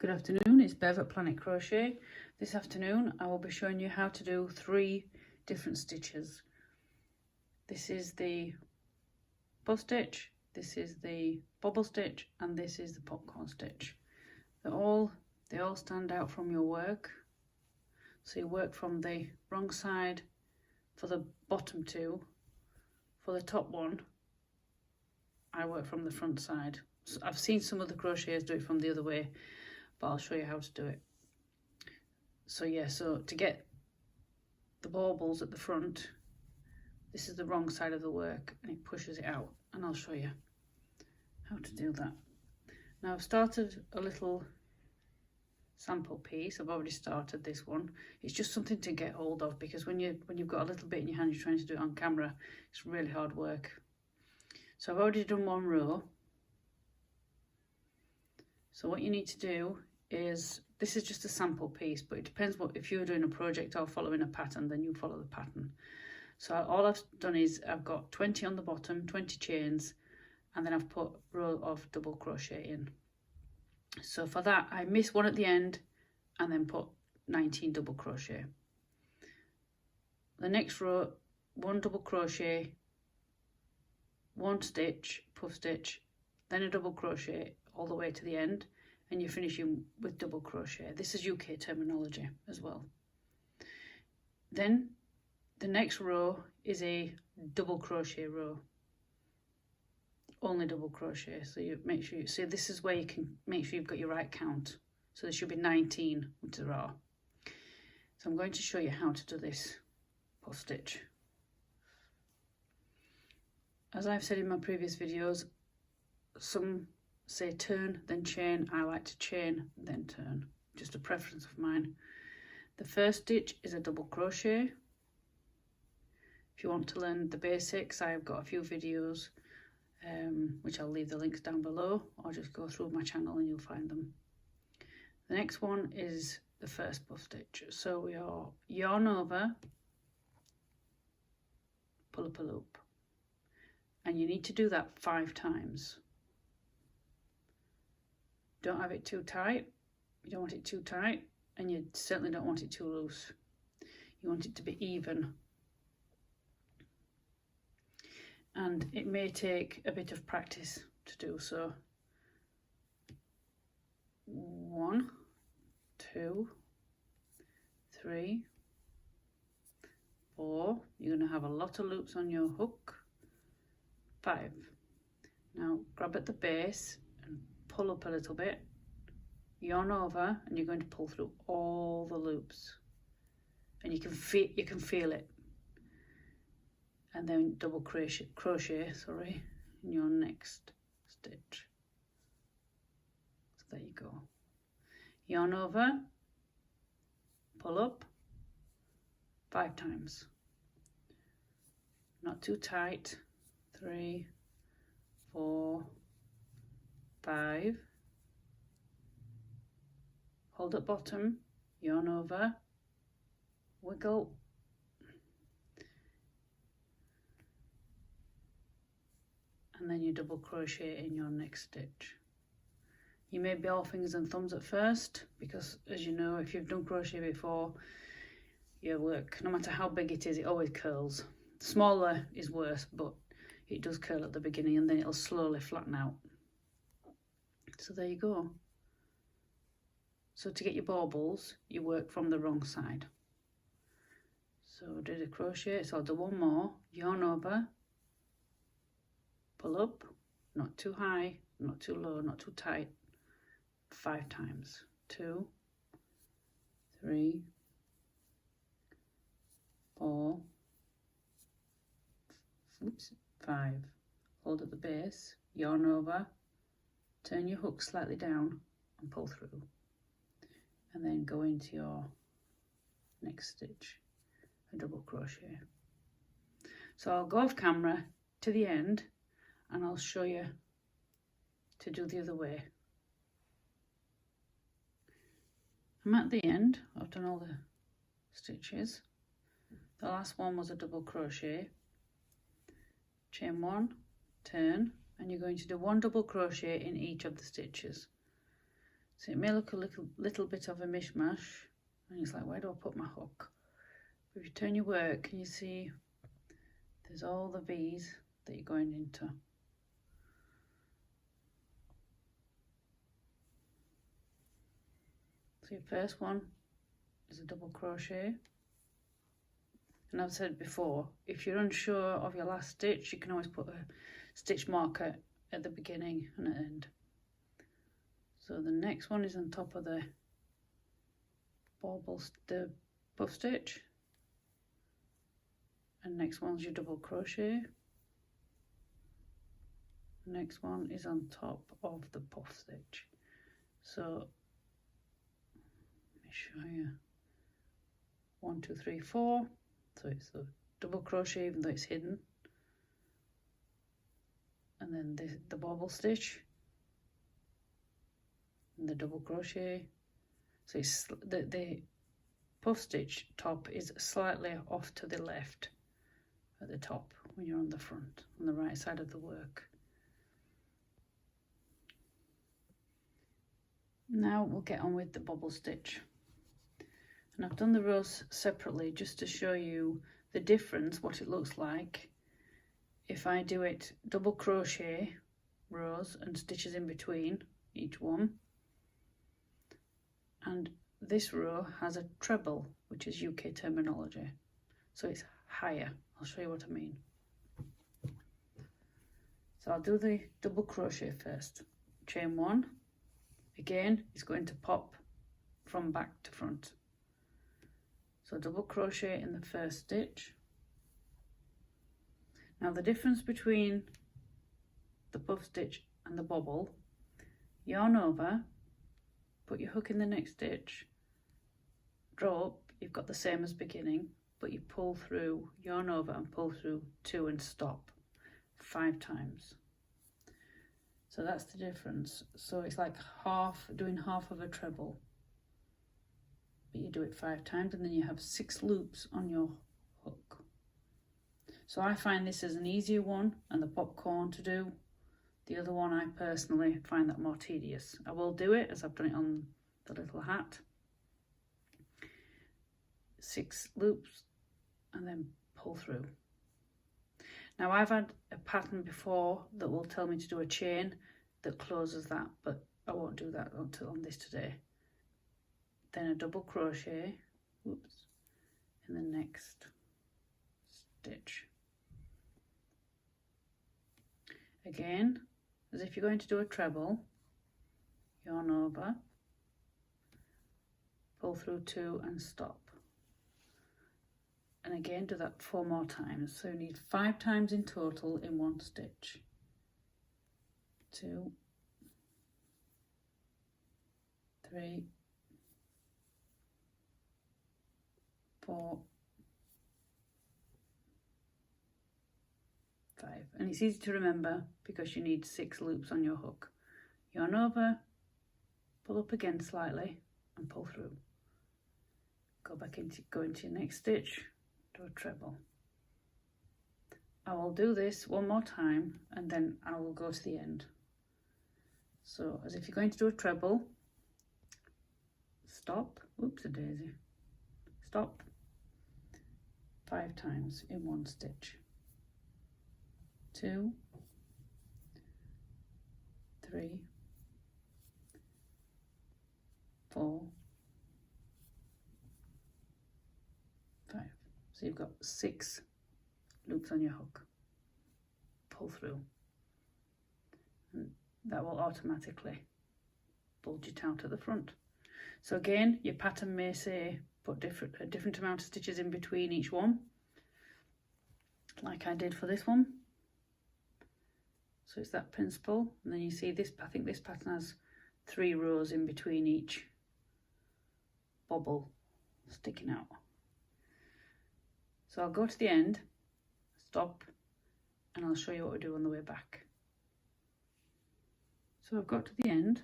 Good afternoon, it's Bev at Planetcrochet. This afternoon I will be showing you how to do 3 different stitches. This is the puff stitch, this is the bobble stitch, and this is the popcorn stitch. They all stand out from your work. So you work from the wrong side for the bottom 2. For the top one, I work from the front side. So I've seen some of the crocheters do it from the other way, but I'll show you how to do it. So yeah, so to get the baubles at the front, this is the wrong side of the work and it pushes it out, and I'll show you how to do that. Now I've started a little sample piece. I've already started this one. It's just something to get hold of, because when you've got a little bit in your hand, you're trying to do it on camera, it's really hard work. So I've already done 1 row. So what you need to do is, this is just a sample piece, but it depends if you're doing a project or following a pattern, then you follow the pattern. So all I've done is I've got 20 on the bottom, 20 chains, and then I've put a row of double crochet in. So for that I miss 1 at the end and then put 19 double crochet. The next row, 1 double crochet, 1 stitch, puff stitch, then a double crochet all the way to the end, and you're finishing with double crochet. This is UK terminology as well. Then the next row is a double crochet row, only double crochet. So you make sure so this is where you can make sure you've got your right count. So there should be 19 with the row. So I'm going to show you how to do this puff stitch. As I've said in my previous videos, some say turn then chain. I like to chain then turn, just a preference of mine. The first stitch is a double crochet. If you want to learn the basics, I've got a few videos which I'll leave the links down below, or just go through my channel and you'll find them. The next one is the first puff stitch. So we are yarn over, pull up a loop, and you need to do that 5 times. Don't have it too tight, you don't want it too tight, and you certainly don't want it too loose. You want it to be even. And it may take a bit of practice to do so. 1, 2, 3, 4. You're going to have a lot of loops on your hook. 5. Now grab at the base and pull up a little bit, yarn over, and you're going to pull through all the loops, and you can feel it. And then double crochet in your next stitch. So there you go. Yarn over, pull up 5 times. Not too tight. 3, 4, 5. Hold at bottom, yarn over, wiggle, and then you double crochet in your next stitch. You may be all fingers and thumbs at first, because as you know, if you've done crochet before, your work, no matter how big it is, it always curls. Smaller is worse, but it does curl at the beginning and then it'll slowly flatten out. So there you go. So to get your baubles, you work from the wrong side. So do the crochet, so I'll do 1 more, yarn over, pull up, not too high, not too low, not too tight, 5 times. 2, 3, 4, 5. Hold at the base, yarn over, turn your hook slightly down and pull through, and then go into your next stitch, a double crochet. So I'll go off camera to the end and I'll show you to do the other way. I'm at the end, I've done all the stitches. The last one was a double crochet, chain 1, turn, and you're going to do 1 double crochet in each of the stitches. So it may look a little bit of a mishmash, and it's like, where do I put my hook? But if you turn your work, and you see there's all the V's that you're going into. So your first one is a double crochet. And I've said before, if you're unsure of your last stitch, you can always put a stitch marker at the beginning and at the end. So the next one is on top of the bobble, the puff stitch, and next one's your double crochet. Next one is on top of the puff stitch. So let me show you. 1, 2, 3, 4. So it's a double crochet even though it's hidden, and then the bobble stitch and the double crochet. So it's the puff stitch top is slightly off to the left at the top when you're on the front, on the right side of the work. Now we'll get on with the bobble stitch. And I've done the rows separately just to show you the difference, what it looks like if I do it double crochet rows and stitches in between each one. And this row has a treble, which is UK terminology, so it's higher. I'll show you what I mean. So I'll do the double crochet first. Chain 1, again it's going to pop from back to front. So double crochet in the first stitch. Now the difference between the puff stitch and the bobble, yarn over, put your hook in the next stitch, draw up, you've got the same as beginning, but you pull through, yarn over and pull through 2 and stop 5 times. So that's the difference. So it's like doing half of a treble. But you do it 5 times and then you have 6 loops on your hook. So I find this as an easier one and the popcorn to do. The other one I personally find that more tedious. I will do it as I've done it on the little hat. 6 loops and then pull through. Now I've had a pattern before that will tell me to do a chain that closes that, but I won't do that until on this today. Then a double crochet, whoops, in the next stitch. Again, as if you're going to do a treble, yarn over, pull through 2 and stop. And again do that 4 more times. So you need 5 times in total in one stitch. 2, 3, 4, 5. And it's easy to remember because you need 6 loops on your hook. Yarn over, pull up again slightly and pull through. Go into your next stitch, do a treble. I will do this one more time and then I will go to the end. So as if you're going to do a treble, stop, oops a daisy, stop 5 times in one stitch. 2, 3, 4, 5. So you've got 6 loops on your hook. Pull through. And that will automatically bulge it out at the front. So again, your pattern may say put a different amount of stitches in between each one, like I did for this one. So it's that principle, and then you see this, I think this pattern has 3 rows in between each bobble sticking out. So I'll go to the end, stop, and I'll show you what we do on the way back. So I've got to the end,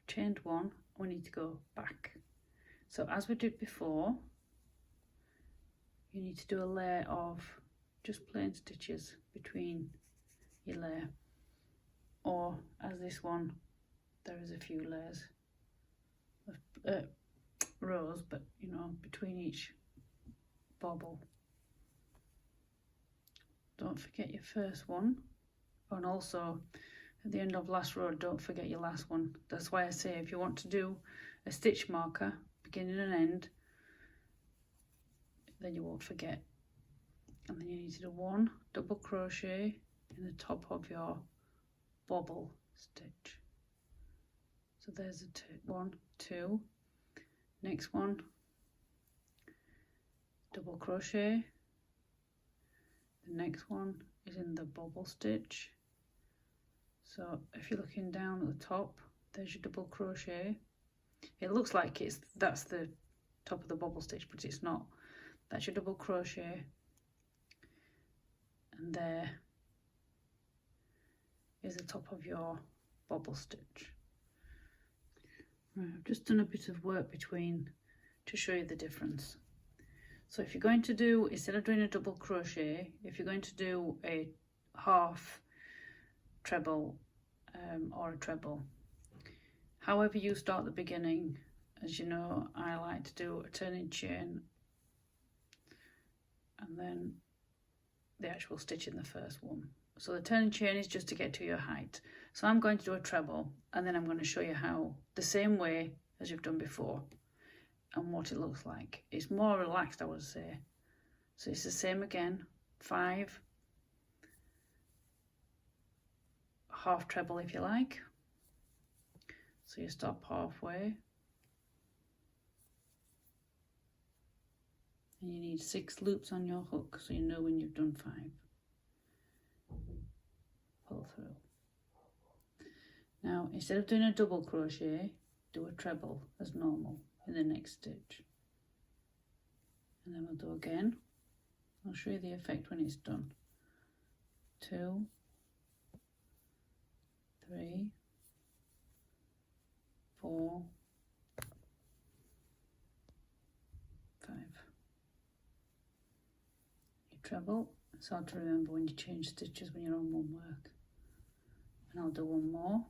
chained 1, we need to go back. So as we did before, you need to do a layer of just plain stitches between your layer, or as this one there is a few layers of rows, but you know, between each bobble. Don't forget your first one, and also at the end of last row, don't forget your last one. That's why I say if you want to do a stitch marker, beginning and end, then you won't forget. And then you need to do 1 double crochet in the top of your bobble stitch. So there's a 1, 2. Next one, double crochet. The next one is in the bobble stitch. So if you're looking down at the top, there's your double crochet. It looks like that's the top of the bobble stitch, but it's not. That's your double crochet, and there is the top of your bobble stitch. Right, I've just done a bit of work between to show you the difference. So if you're going to do, instead of doing a double crochet, if you're going to do a half treble or a treble, however you start the beginning, as you know, I like to do a turning chain and then the actual stitch in the first one. So the turning chain is just to get to your height. So I'm going to do a treble, and then I'm going to show you how, the same way as you've done before, and what it looks like. It's more relaxed, I would say. So it's the same again, 5, half treble if you like. So you stop halfway, and you need 6 loops on your hook, so you know when you've done 5. Pull through. Now instead of doing a double crochet, do a treble as normal in the next stitch, and then we'll do again. I'll show you the effect when it's done. 2, 3, 4, 5. You treble. It's hard to remember when you change stitches when you're on one work. And I'll do one more.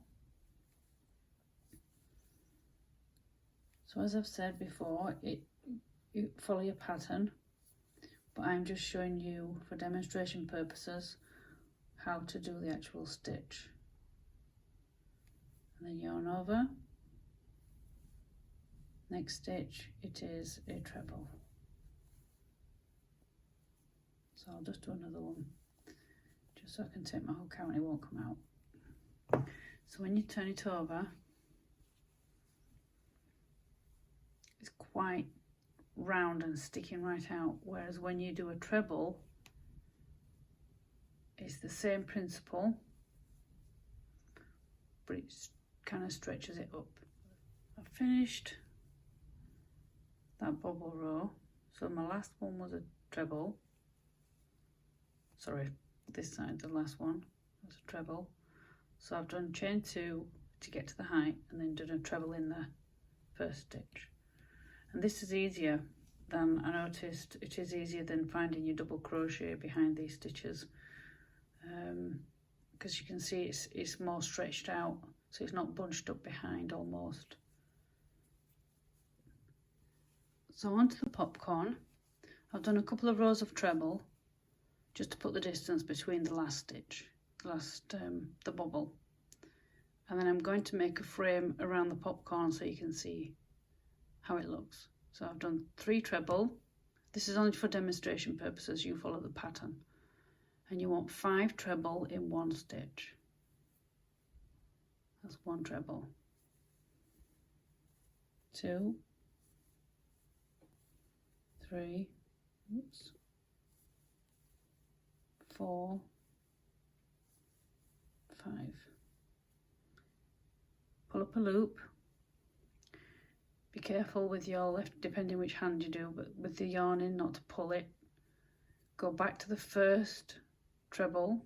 So as I've said before, you follow your pattern, but I'm just showing you for demonstration purposes how to do the actual stitch. And then yarn over. Next stitch, it is a treble. So I'll just do another one, just so I can take my hook out and it won't come out. So when you turn it over, it's quite round and sticking right out, whereas when you do a treble, it's the same principle, but it kind of stretches it up. I've finished that bobble row, so my last one was a treble. Sorry, this side, the last one was a treble. So I've done chain 2 to get to the height, and then done a treble in the first stitch. And this is easier than, I noticed, it is easier than finding your double crochet behind these stitches, because you can see it's more stretched out, so it's not bunched up behind almost. So onto the popcorn, I've done a couple of rows of treble just to put the distance between the last stitch, the bobble, and then I'm going to make a frame around the popcorn so you can see how it looks. So I've done 3 treble. This is only for demonstration purposes. You follow the pattern, and you want 5 treble in one stitch. That's 1 treble, 2, 3, oops, 4, 5. Pull up a loop. Be careful with your left, depending which hand you do, but with the yarn in, not to pull it. Go back to the first treble,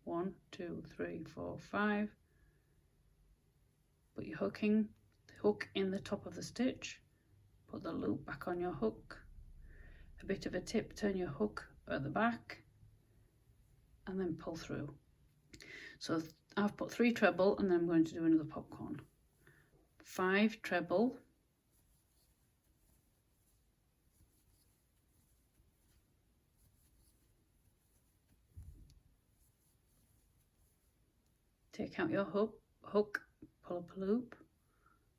1, 2, 3, 4, 5. Put your hook in the top of the stitch. Put the loop back on your hook. A bit of a tip, turn your hook at the back, and then pull through. So I've put 3 treble, and then I'm going to do another popcorn. 5 treble, take out your hook, pull up a loop,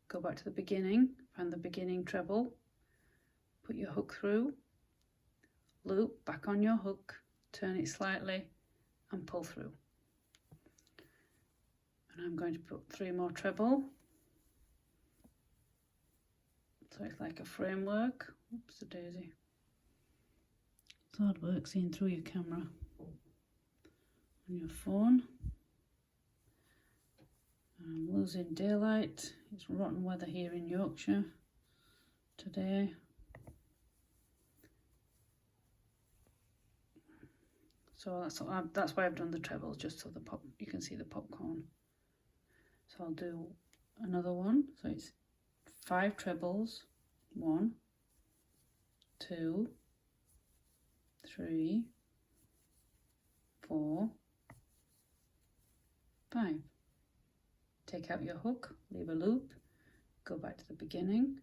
go back to the beginning, find the beginning treble, put your hook through, loop, back on your hook, turn it slightly and pull through. And I'm going to put 3 more treble, so it's like a framework. Oops, a daisy. It's hard work seeing through your camera on your phone. I'm losing daylight. It's rotten weather here in Yorkshire today. So that's why I've done the trebles, just so you can see the popcorn. So I'll do another one. So it's 5 trebles. 1, 2, 3, 4, 5. Take out your hook, leave a loop, go back to the beginning,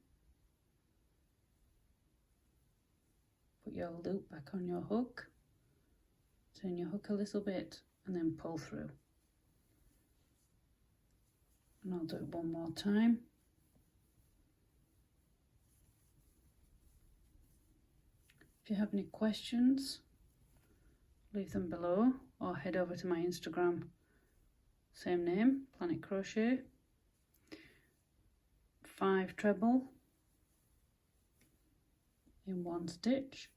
put your loop back on your hook, turn your hook a little bit and then pull through. And I'll do it one more time. If you have any questions, leave them below or head over to my Instagram, same name, Planetcrochet. 5 treble in 1 stitch.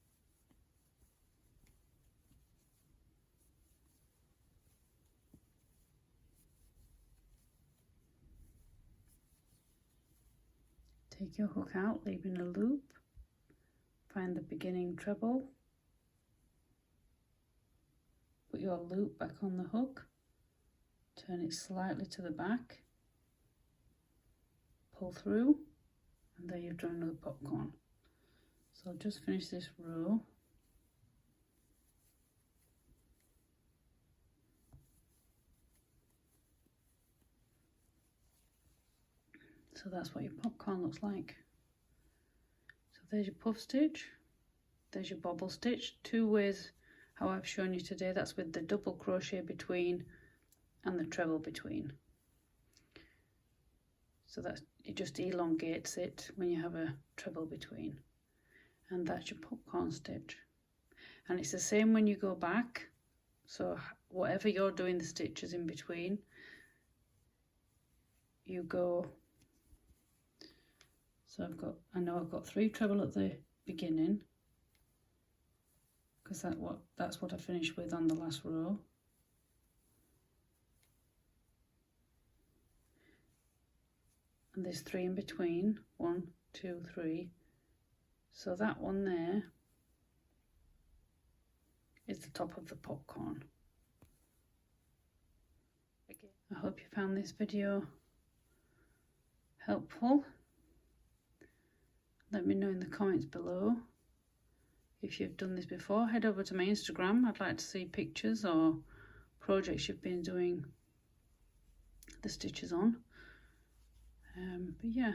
Take your hook out, leaving a loop. Find the beginning treble. Put your loop back on the hook. Turn it slightly to the back. Pull through, and there you've done another popcorn. So I'll just finish this row. So that's what your popcorn looks like. So there's your puff stitch, there's your bobble stitch. 2 ways how I've shown you today. That's with the double crochet between and the treble between. So it just elongates it when you have a treble between. And that's your popcorn stitch. And it's the same when you go back. So whatever you're doing the stitches in between, you go. So I know I've got 3 treble at the beginning, because that's what I finished with on the last row. And there's 3 in between, 1, 2, 3. So that one there is the top of the popcorn. Again, I hope you found this video helpful. Let me know in the comments below if you've done this before. Head over to my Instagram. I'd like to see pictures or projects you've been doing the stitches on. But yeah,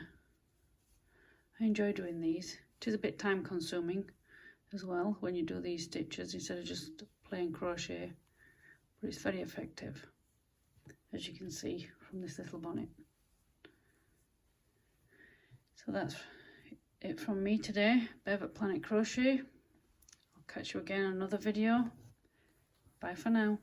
I enjoy doing these. It is a bit time consuming as well when you do these stitches instead of just plain crochet, but it's very effective, as you can see from this little bonnet. So that's it from me today, Bev at Planetcrochet. I'll catch you again in another video. Bye for now.